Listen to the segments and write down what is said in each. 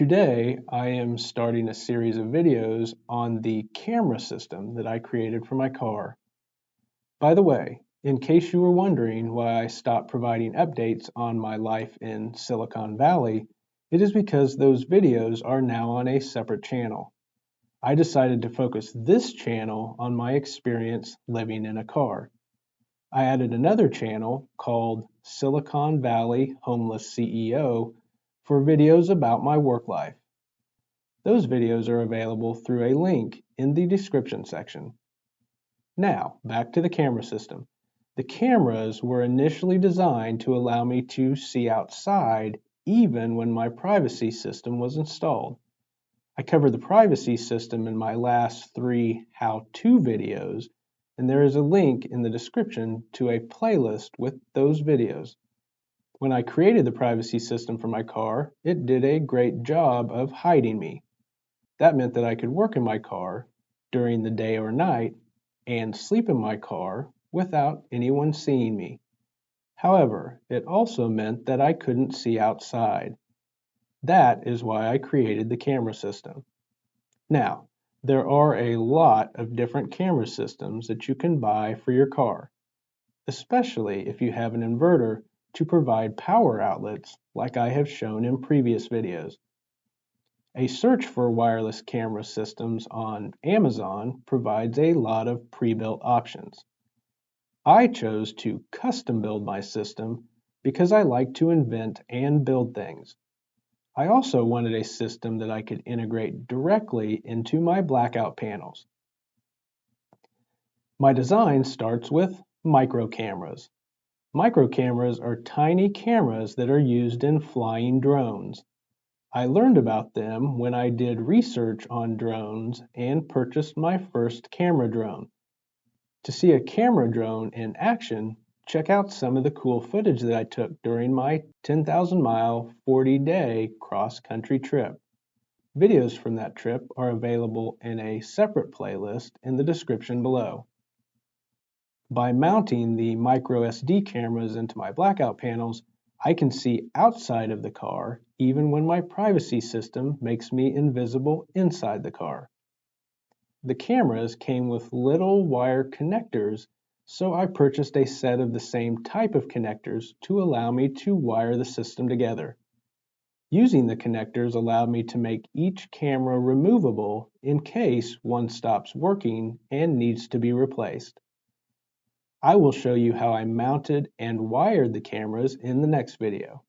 Today, I am starting a series of videos on the camera system that I created for my car. By the way, in case you were wondering why I stopped providing updates on my life in Silicon Valley, it is because those videos are now on a separate channel. I decided to focus this channel on my experience living in a car. I added another channel called Silicon Valley Homeless CEO for videos about my work life. Those videos are available through a link in the description section. Now, back to the camera system. The cameras were initially designed to allow me to see outside even when my privacy system was installed. I covered the privacy system in my last 3 how-to videos, and there is a link in the description to a playlist with those videos. When I created the privacy system for my car, it did a great job of hiding me. That meant that I could work in my car during the day or night and sleep in my car without anyone seeing me. However, it also meant that I couldn't see outside. That is why I created the camera system. Now, there are a lot of different camera systems that you can buy for your car, especially if you have an inverter to provide power outlets like I have shown in previous videos. A search for wireless camera systems on Amazon provides a lot of pre-built options. I chose to custom build my system because I like to invent and build things. I also wanted a system that I could integrate directly into my blackout panels. My design starts with micro cameras. Micro cameras are tiny cameras that are used in flying drones. I learned about them when I did research on drones and purchased my first camera drone. To see a camera drone in action, check out some of the cool footage that I took during my 10,000-mile, 40-day cross-country trip. Videos from that trip are available in a separate playlist in the description below. By mounting the micro SD cameras into my blackout panels, I can see outside of the car even when my privacy system makes me invisible inside the car. The cameras came with little wire connectors, so I purchased a set of the same type of connectors to allow me to wire the system together. Using the connectors allowed me to make each camera removable in case one stops working and needs to be replaced. I will show you how I mounted and wired the cameras in the next video.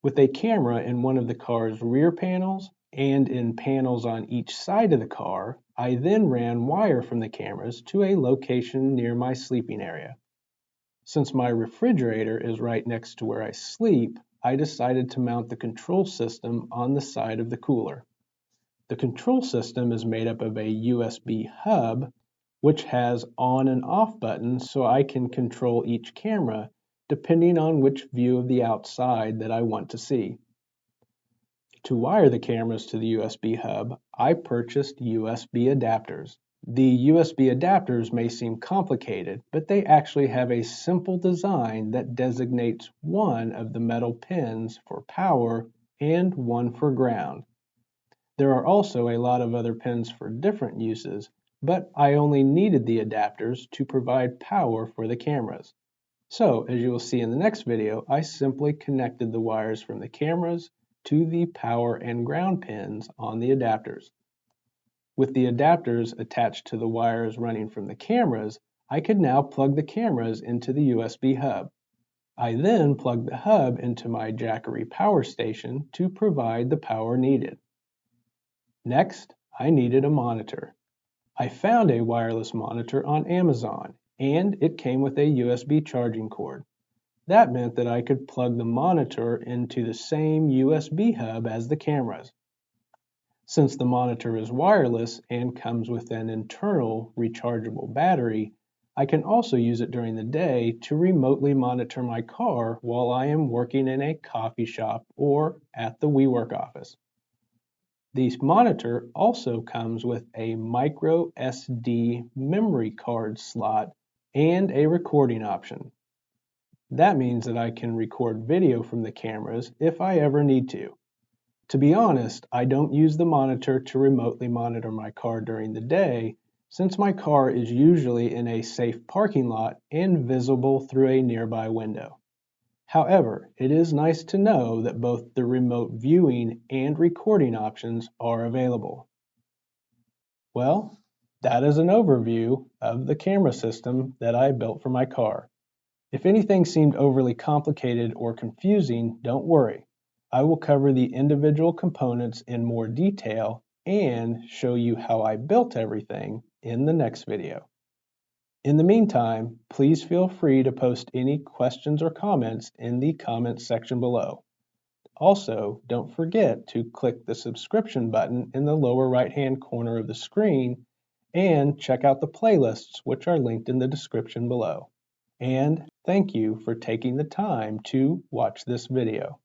With a camera in one of the car's rear panels and in panels on each side of the car, I then ran wire from the cameras to a location near my sleeping area. Since my refrigerator is right next to where I sleep, I decided to mount the control system on the side of the cooler. The control system is made up of a USB hub which has on and off buttons so I can control each camera depending on which view of the outside that I want to see. To wire the cameras to the USB hub, I purchased USB adapters. The USB adapters may seem complicated, but they actually have a simple design that designates one of the metal pins for power and one for ground. There are also a lot of other pins for different uses, but I only needed the adapters to provide power for the cameras. So, as you will see in the next video, I simply connected the wires from the cameras to the power and ground pins on the adapters. With the adapters attached to the wires running from the cameras, I could now plug the cameras into the USB hub. I then plugged the hub into my Jackery power station to provide the power needed. Next, I needed a monitor. I found a wireless monitor on Amazon, and it came with a USB charging cord. That meant that I could plug the monitor into the same USB hub as the cameras. Since the monitor is wireless and comes with an internal rechargeable battery, I can also use it during the day to remotely monitor my car while I am working in a coffee shop or at the WeWork office. The monitor also comes with a micro SD memory card slot and a recording option. That means that I can record video from the cameras if I ever need to. To be honest, I don't use the monitor to remotely monitor my car during the day, since my car is usually in a safe parking lot and visible through a nearby window. However, it is nice to know that both the remote viewing and recording options are available. Well, that is an overview of the camera system that I built for my car. If anything seemed overly complicated or confusing, don't worry. I will cover the individual components in more detail and show you how I built everything in the next video. In the meantime, please feel free to post any questions or comments in the comments section below. Also, don't forget to click the subscription button in the lower right-hand corner of the screen and check out the playlists, which are linked in the description below. And thank you for taking the time to watch this video.